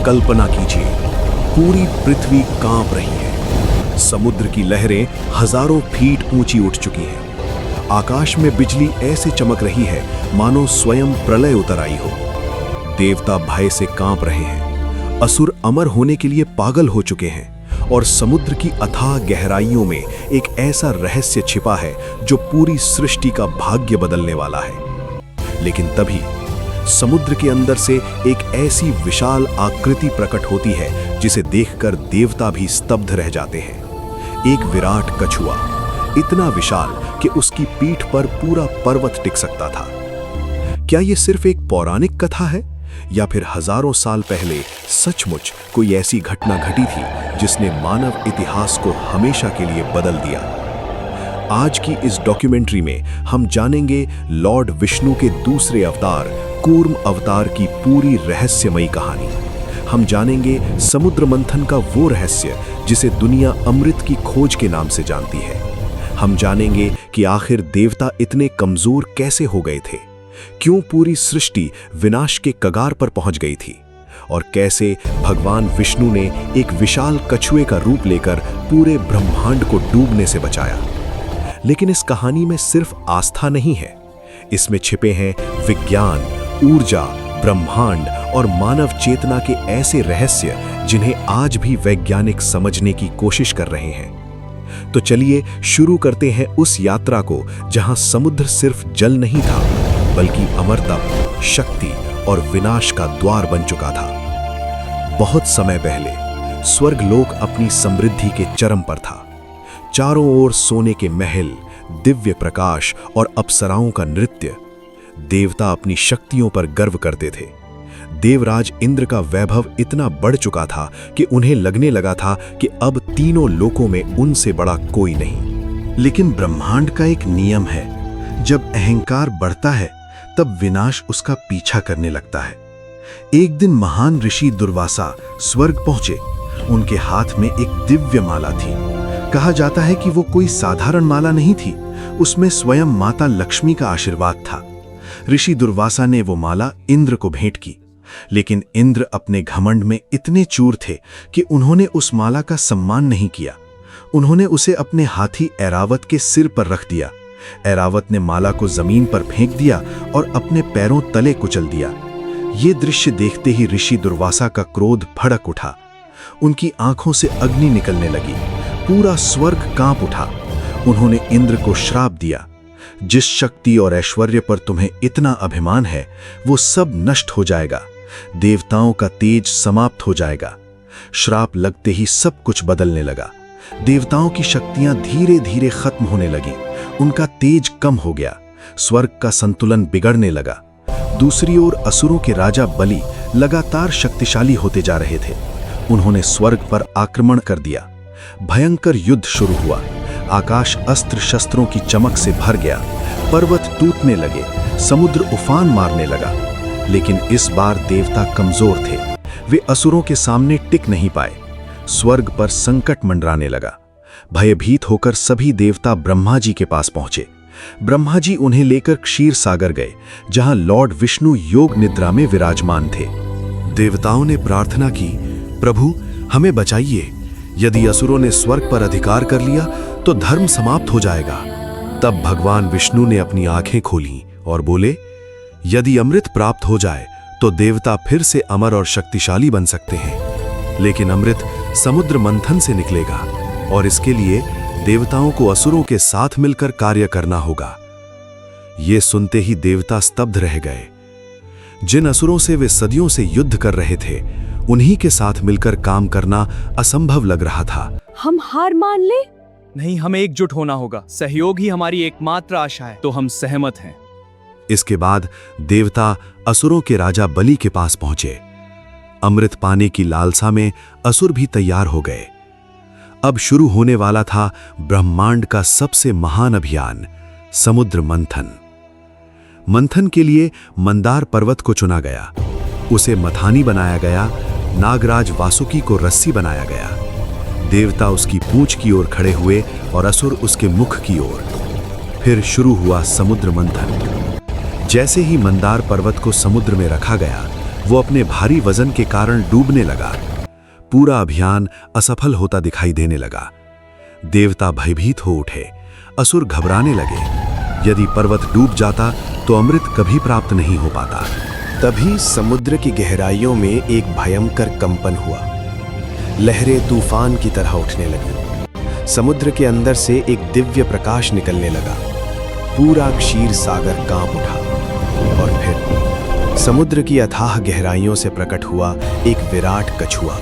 कल्पना कीजिए, पूरी पृथ्वी कांप रही है। समुद्र की लहरें हजारों फीट ऊंची उठ चुकी हैं। आकाश में बिजली ऐसे चमक रही है मानो स्वयं प्रलय उतर आई हो। देवता भय से कांप रहे हैं। असुर अमर होने के लिए पागल हो चुके हैं और समुद्र की अथाह गहराइयों में एक ऐसा रहस्य छिपा है जो पूरी सृष्टि का भाग्य बदलने वाला है। लेकिन तभी समुद्र के अंदर से एक ऐसी विशाल आकृति प्रकट होती है जिसे देखकर देवता भी स्तब्ध रह जाते हैं। एक विराट कछुआ, इतना विशाल कि उसकी पीठ पर पूरा पर्वत टिक सकता था। क्या यह सिर्फ एक पौराणिक कथा है या फिर हजारों साल पहले सचमुच कोई ऐसी घटना घटी थी जिसने मानव इतिहास को हमेशा के लिए बदल दिया? आज की इस डॉक्यूमेंट्री में हम जानेंगे लॉर्ड विष्णु के दूसरे अवतार कूर्म अवतार की पूरी रहस्यमयी कहानी। हम जानेंगे समुद्र मंथन का वो रहस्य जिसे दुनिया अमृत की खोज के नाम से जानती है। हम जानेंगे कि आखिर देवता इतने कमजोर कैसे हो गए थे, क्यों पूरी सृष्टि विनाश के कगार पर पहुंच गई थी और कैसे भगवान विष्णु ने एक विशाल कछुए का रूप लेकर पूरे ब्रह्मांड को डूबने से बचाया। लेकिन इस कहानी में सिर्फ आस्था नहीं है, इसमें छिपे हैं विज्ञान, ऊर्जा, ब्रह्मांड और मानव चेतना के ऐसे रहस्य जिन्हें आज भी वैज्ञानिक समझने की कोशिश कर रहे हैं। तो चलिए शुरू करते हैं उस यात्रा को जहां समुद्र सिर्फ जल नहीं था बल्कि अमरता, शक्ति और विनाश का द्वार बन चुका था। बहुत समय पहले स्वर्गलोक अपनी समृद्धि के चरम पर था। चारों ओर सोने के महल, दिव्य प्रकाश और अप्सराओं का नृत्य। देवता अपनी शक्तियों पर गर्व करते थे। देवराज इंद्र का वैभव इतना बढ़ चुका था कि उन्हें लगने लगा था कि अब तीनों लोकों में उनसे बड़ा कोई नहीं। लेकिन ब्रह्मांड का एक नियम है, जब अहंकार बढ़ता है तब विनाश उसका पीछा करने लगता है। एक दिन महान ऋषि दुर्वासा स्वर्ग पहुंचे। उनके हाथ में एक दिव्य माला थी। कहा जाता है कि वो कोई साधारण माला नहीं थी, उसमें स्वयं माता लक्ष्मी का आशीर्वाद था। ऋषि दुर्वासा ने वो माला इंद्र को भेंट की, लेकिन इंद्र अपने घमंड में इतने चूर थे कि उन्होंने उस माला का सम्मान नहीं किया। उन्होंने उसे अपने हाथी ऐरावत के सिर पर रख दिया। ऐरावत ने माला को जमीन पर फेंक दिया और अपने पैरों तले कुचल दिया। ये दृश्य देखते ही ऋषि दुर्वासा का क्रोध भड़क उठा। उनकी आंखों से अग्नि निकलने लगी। पूरा स्वर्ग कांप उठा। उन्होंने इंद्र को श्राप दिया, जिस शक्ति और ऐश्वर्य पर तुम्हें इतना अभिमान है वो सब नष्ट हो जाएगा। देवताओं का तेज समाप्त हो जाएगा। श्राप लगते ही सब कुछ बदलने लगा। देवताओं की शक्तियां धीरे धीरे खत्म होने लगी। उनका तेज कम हो गया। स्वर्ग का संतुलन बिगड़ने लगा। दूसरी ओर असुरों के राजा बलि लगातार शक्तिशाली होते जा रहे थे। उन्होंने स्वर्ग पर आक्रमण कर दिया। भयंकर युद्ध शुरू हुआ। आकाश अस्त्र शस्त्रों की चमक से भर गया। पर्वत टूटने लगे, समुद्र उफान मारने लगा। लेकिन इस बार देवता कमजोर थे। वे असुरों के सामने टिक नहीं पाए। स्वर्ग पर संकट मंडराने लगा। भयभीत होकर सभी देवता ब्रह्मा जी के पास पहुंचे। ब्रह्मा जी उन्हें लेकर क्षीर सागर गए, जहां लॉर्ड विष्णु योग निद्रा में विराजमान थे। देवताओं ने प्रार्थना की, प्रभु हमें बचाइए। यदि असुरों ने स्वर्ग पर अधिकार कर लिया तो धर्म समाप्त हो जाएगा। तब भगवान विष्णु ने अपनी आंखें खोलीं और बोले, यदि अमृत प्राप्त हो जाए तो देवता फिर से अमर और शक्तिशाली बन सकते हैं। लेकिन अमृत समुद्र मंथन से निकलेगा और इसके लिए देवताओं को असुरों के साथ मिलकर कार्य करना होगा। ये सुनते ही देवता स्तब्ध रह गए। जिन असुरों से वे सदियों से युद्ध कर रहे थे, उन्हीं के साथ मिलकर काम करना असंभव लग रहा था। हम हार मान ले? नहीं, हमें एकजुट होना होगा। सहयोग ही हमारी एकमात्र आशा है। तो हम सहमत हैं। इसके बाद देवता असुरों के राजा बलि के पास पहुंचे। अमृत पाने की लालसा में असुर भी तैयार हो गए। अब शुरू होने वाला था ब्रह्मांड का सबसे महान अभियान, समुद्र मंथन। मंथन के लिए मंदार पर्वत को चुना गया, उसे मथानी बनाया गया, नागराज वासुकी को रस्सी बनाया गया। देवता उसकी पूंछ की ओर खड़े हुए और असुर उसके मुख की ओर। फिर शुरू हुआ समुद्र मंथन। जैसे ही मंदार पर्वत को समुद्र में रखा गया, वो अपने भारी वजन के कारण डूबने लगा। पूरा अभियान असफल होता दिखाई देने लगा। देवता भयभीत हो उठे, असुर घबराने लगे। यदि पर्वत डूब जाता तो अमृत कभी प्राप्त नहीं हो पाता। तभी समुद्र की गहराइयों में एक भयंकर कंपन हुआ। लहरें तूफान की तरह उठने लगीं। समुद्र के अंदर से एक दिव्य प्रकाश निकलने लगा। पूरा क्षीर सागर कांप उठा और फिर समुद्र की अथाह गहराइयों से प्रकट हुआ एक विराट कछुआ।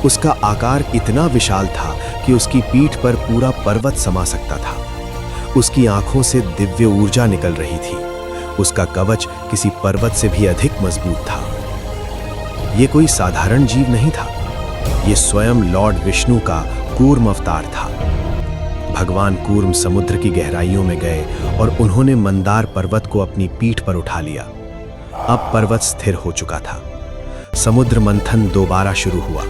उसका आकार इतना विशाल था कि उसकी पीठ पर पूरा पर्वत समा सकता था। उसकी आंखों से दिव्य ऊर्जा निकल रही थी। उसका कवच किसी पर्वत से भी अधिक मजबूत था। यह कोई साधारण जीव नहीं था, यह स्वयं लॉर्ड विष्णु का कूर्म अवतार था। भगवान कूर्म समुद्र की गहराइयों में गए और उन्होंने मंदार पर्वत को अपनी पीठ पर उठा लिया। अब पर्वत स्थिर हो चुका था। समुद्र मंथन दोबारा शुरू हुआ।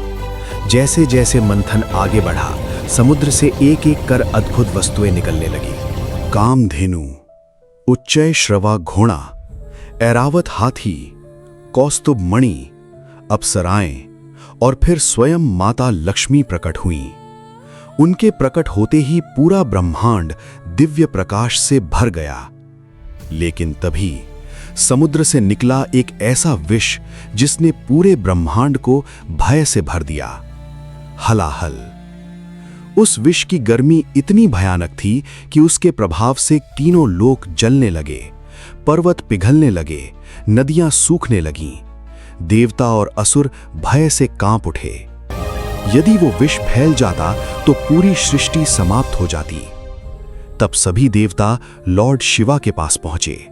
जैसे जैसे मंथन आगे बढ़ा, समुद्र से एक एक कर अद्भुत वस्तुएं निकलने लगी। कामधेनु, उच्चय श्रवा घोड़ा, ऐरावत हाथी, कौस्तुभ मणि, अप्सराएं और फिर स्वयं माता लक्ष्मी प्रकट हुईं। उनके प्रकट होते ही पूरा ब्रह्मांड दिव्य प्रकाश से भर गया। लेकिन तभी समुद्र से निकला एक ऐसा विष जिसने पूरे ब्रह्मांड को भय से भर दिया। हलाहल। उस विष की गर्मी इतनी भयानक थी कि उसके प्रभाव से तीनों लोक जलने लगे, पर्वत पिघलने लगे, नदियां सूखने लगीं। देवता और असुर भय से कांप उठे। यदि वो विष फैल जाता तो पूरी सृष्टि समाप्त हो जाती। तब सभी देवता लॉर्ड शिवा के पास पहुंचे।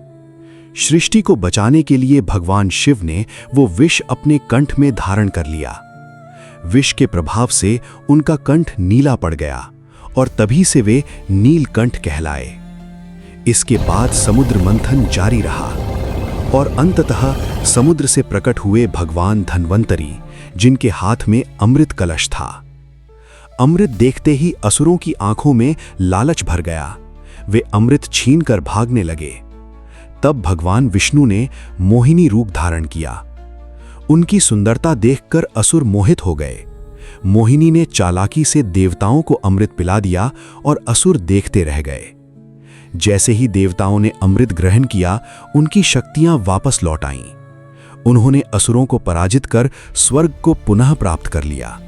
सृष्टि को बचाने के लिए भगवान शिव ने वो विष अपने कंठ में धारण कर लिया। विष के प्रभाव से उनका कंठ नीला पड़ गया और तभी से वे नीलकंठ कहलाए। इसके बाद समुद्र मंथन जारी रहा और अंततः समुद्र से प्रकट हुए भगवान धन्वंतरी, जिनके हाथ में अमृत कलश था। अमृत देखते ही असुरों की आंखों में लालच भर गया। वे अमृत छीनकर भागने लगे। तब भगवान विष्णु ने मोहिनी रूप धारण किया। उनकी सुंदरता देखकर असुर मोहित हो गए। मोहिनी ने चालाकी से देवताओं को अमृत पिला दिया और असुर देखते रह गए। जैसे ही देवताओं ने अमृत ग्रहण किया, उनकी शक्तियां वापस लौट आईं। उन्होंने असुरों को पराजित कर स्वर्ग को पुनः प्राप्त कर लिया।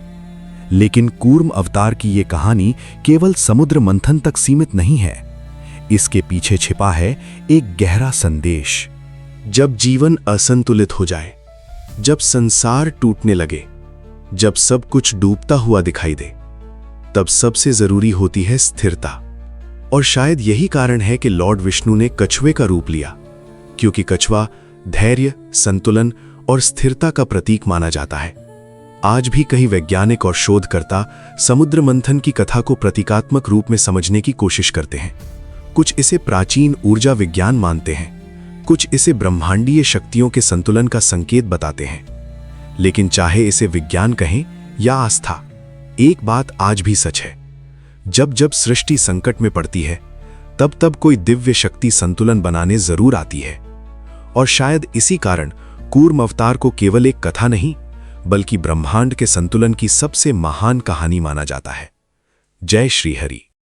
लेकिन कूर्म अवतार की ये कहानी केवल समुद्र मंथन तक सीमित नहीं है। इसके पीछे छिपा है एक गहरा संदेश। जब जीवन असंतुलित हो जाए, जब संसार टूटने लगे, जब सब कुछ डूबता हुआ दिखाई दे, तब सबसे जरूरी होती है स्थिरता। और शायद यही कारण है कि लॉर्ड विष्णु ने कछुए का रूप लिया, क्योंकि कछुआ धैर्य, संतुलन और स्थिरता का प्रतीक माना जाता है। आज भी कई वैज्ञानिक और शोधकर्ता समुद्र मंथन की कथा को प्रतीकात्मक रूप में समझने की कोशिश करते हैं। कुछ इसे प्राचीन ऊर्जा विज्ञान मानते हैं, कुछ इसे ब्रह्मांडीय शक्तियों के संतुलन का संकेत बताते हैं। लेकिन चाहे इसे विज्ञान कहें या आस्था, एक बात आज भी सच है, जब जब सृष्टि संकट में पड़ती है, तब तब कोई दिव्य शक्ति संतुलन बनाने जरूर आती है। और शायद इसी कारण कूर्म अवतार को केवल एक कथा नहीं, बल्कि ब्रह्मांड के संतुलन की सबसे महान कहानी माना जाता है। जय श्री हरि।